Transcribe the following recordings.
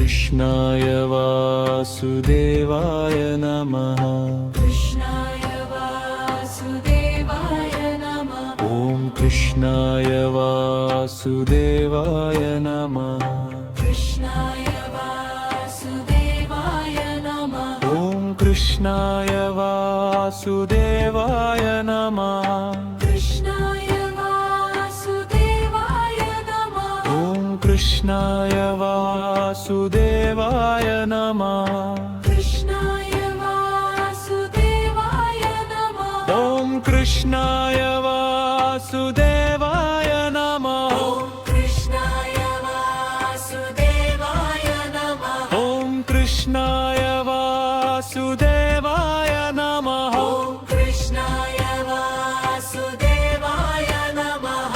कृष्णाय वासुदेवाय नमः। कृष्णाय वासुदेवाय नमः। ॐ कृष्णाय वासुदेवाय नमः। कृष्णाय वासुदेवाय नमः। ॐ कृष्णाय वासुदेवाय नमः। कृष्णाय वासुदेवाय नमः। ॐ कृष्णाय वासुदेवाय नमः। कृष्णाय वासुदेवाय नमः। ॐ कृष्णाय वासुदेवाय नमः। कृष्णाय वासुदेवाय नमः। ॐ कृष्णाय वासुदेवाय नमः। कृष्णाय वासुदेवाय नमः।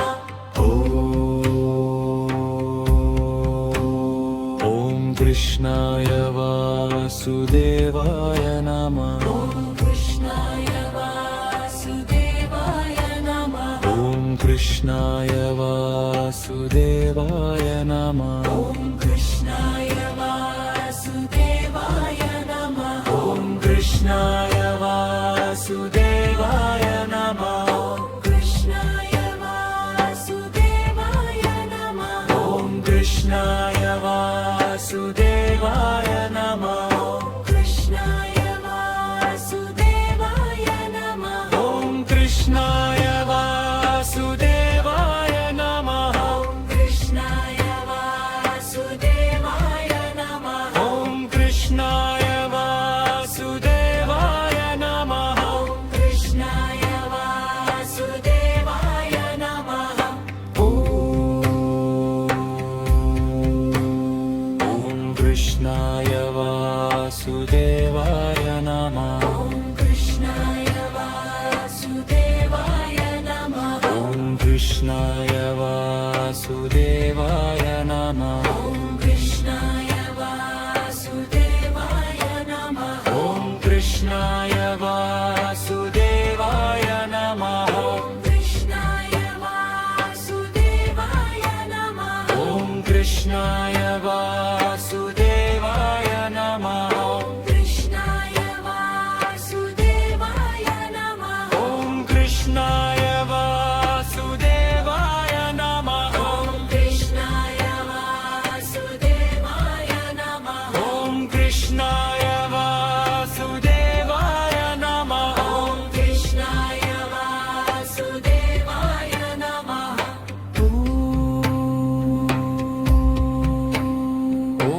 ॐ कृष्णाय वासुदेवाय नमः। कृष्णाय वासुदेवाय नमः। ॐ कृष्णाय वासुदेवाय नमः। कृष्णाय वासुदेवाय नमः। ॐ कृष्णाय वासुदेवाय नमः। कृष्णाय वासुदेवाय नमः। ॐ कृष्णाय वासुदेवाय नमः। कृष्णाय वासुदेवाय नमः। ॐ कृष्णाय वासुदेवाय नमः। कृष्णाय वासुदेवाय नमः। ॐ कृष्णाय वासुदेवाय नमः। कृष्णाय वासुदेवाय नमः। ॐ कृष्णाय वासुदेवाय नमः। कृष्णाय वासुदेवाय नमः। ॐ कृष्णाय वासुदेवाय नमः। कृष्णाय वासुदेवाय नमः। ॐ कृष्णाय वासुदेवाय नमः। कृष्णाय वासुदेवाय नमः। ॐ कृष्णाय वासुदेवाय नमः। कृष्णाय वासुदेवाय नमः। ॐ कृष्णाय वासुदेवाय नमः। कृष्णाय वासुदेवाय नमः। ॐ कृष्णाय वासुदेवाय नमः। कृष्णाय वासुदेवाय नमः। ॐ कृष्णाय वासुदेवाय नमः। कृष्णाय वासुदेवाय नमः। ॐ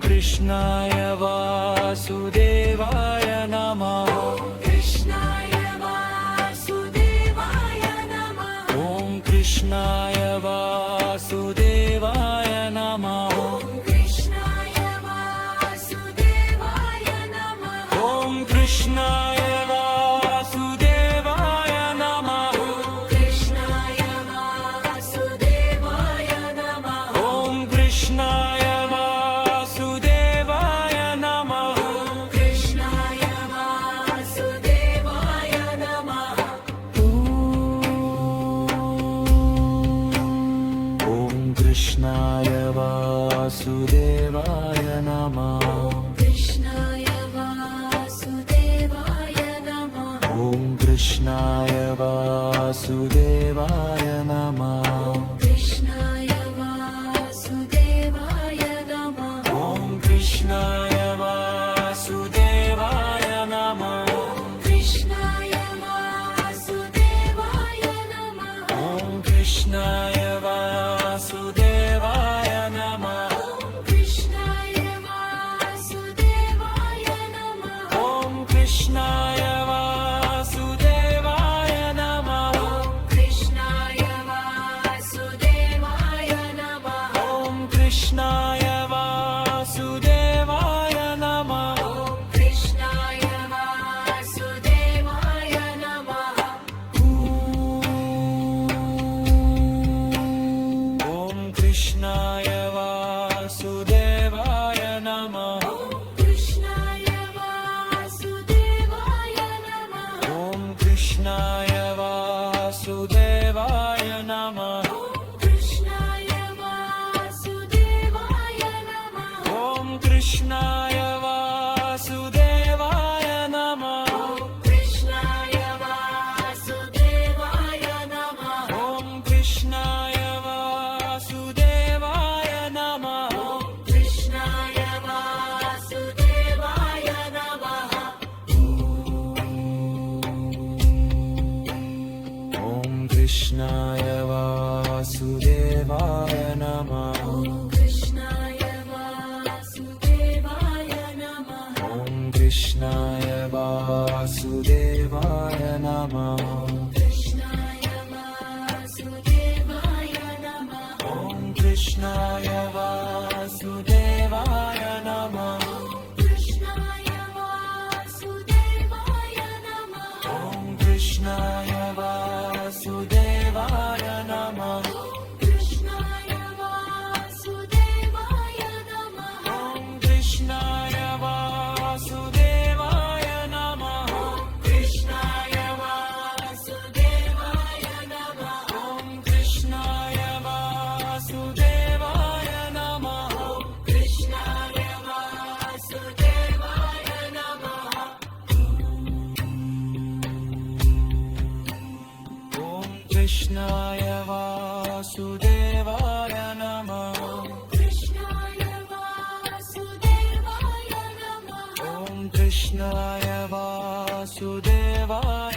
कृष्णाय वासुदेवाय नमः। कृष्णाय वासुदेवाय नमः। ॐ कृष्णाय वासुदेवाय नमः। कृष्णाय वासुदेवाय नमः। ॐ कृष्णाय वासुदेवाय नमः। कृष्णाय वासुदेवाय नमः। ॐ कृष्णाय वासुदेवाय नमः। कृष्णाय वासुदेवाय नमः। ॐ कृष्णाय वासुदेवाय नमः। कृष्णाय वासुदेवाय नमः। ॐ कृष्णाय वासुदेवाय नमः। कृष्णाय वासुदेवाय नमः। ॐ कृष्णाय वासुदेवाय नमः। कृष्णाय वासुदेवाय नमः। ॐ कृष्णाय वासुदेवाय नमः। कृष्णाय वासुदेवाय नमः। ॐ कृष्णाय वासुदेवाय नमः। कृष्णाय वासुदेवाय नमः। ॐ कृष्णाय वासुदेवाय नमः। कृष्णाय वासुदेवाय नमः। ॐ कृष्णाय वासुदेवाय नमः। कृष्णाय वासुदेवाय नमः। कृष्णाय वासुदेवाय नमः कृष्णाय वासुदेवाय नमः ॐ कृष्णाय वासुदेवाय नमः कृष्णाय वासुदेवाय नमः ॐ कृष्णाय वासुदेवाय नमः कृष्णाय वासुदेवाय नमः ॐ कृष्णाय वासुदेवाय नमः कृष्णाय वासुदेवाय नमः ॐ कृष्णाय वासुदेवाय नमः कृष्णाय वासुदेवाय नमः ॐ कृष्णाय वासुदेवाय नमः कृष्णाय वासुदेवाय नमः ॐ कृष्णाय वासुदेवाय नमः कृष्णाय वासुदेवाय नमः ॐ कृष्णाय वासुदेवाय नमः कृष्णाय वासुदेवाय नमः ॐ कृष्णाय वासुदेवाय नमः कृष्णाय वासुदेवाय नमः ॐ कृष्णाय वासुदेवाय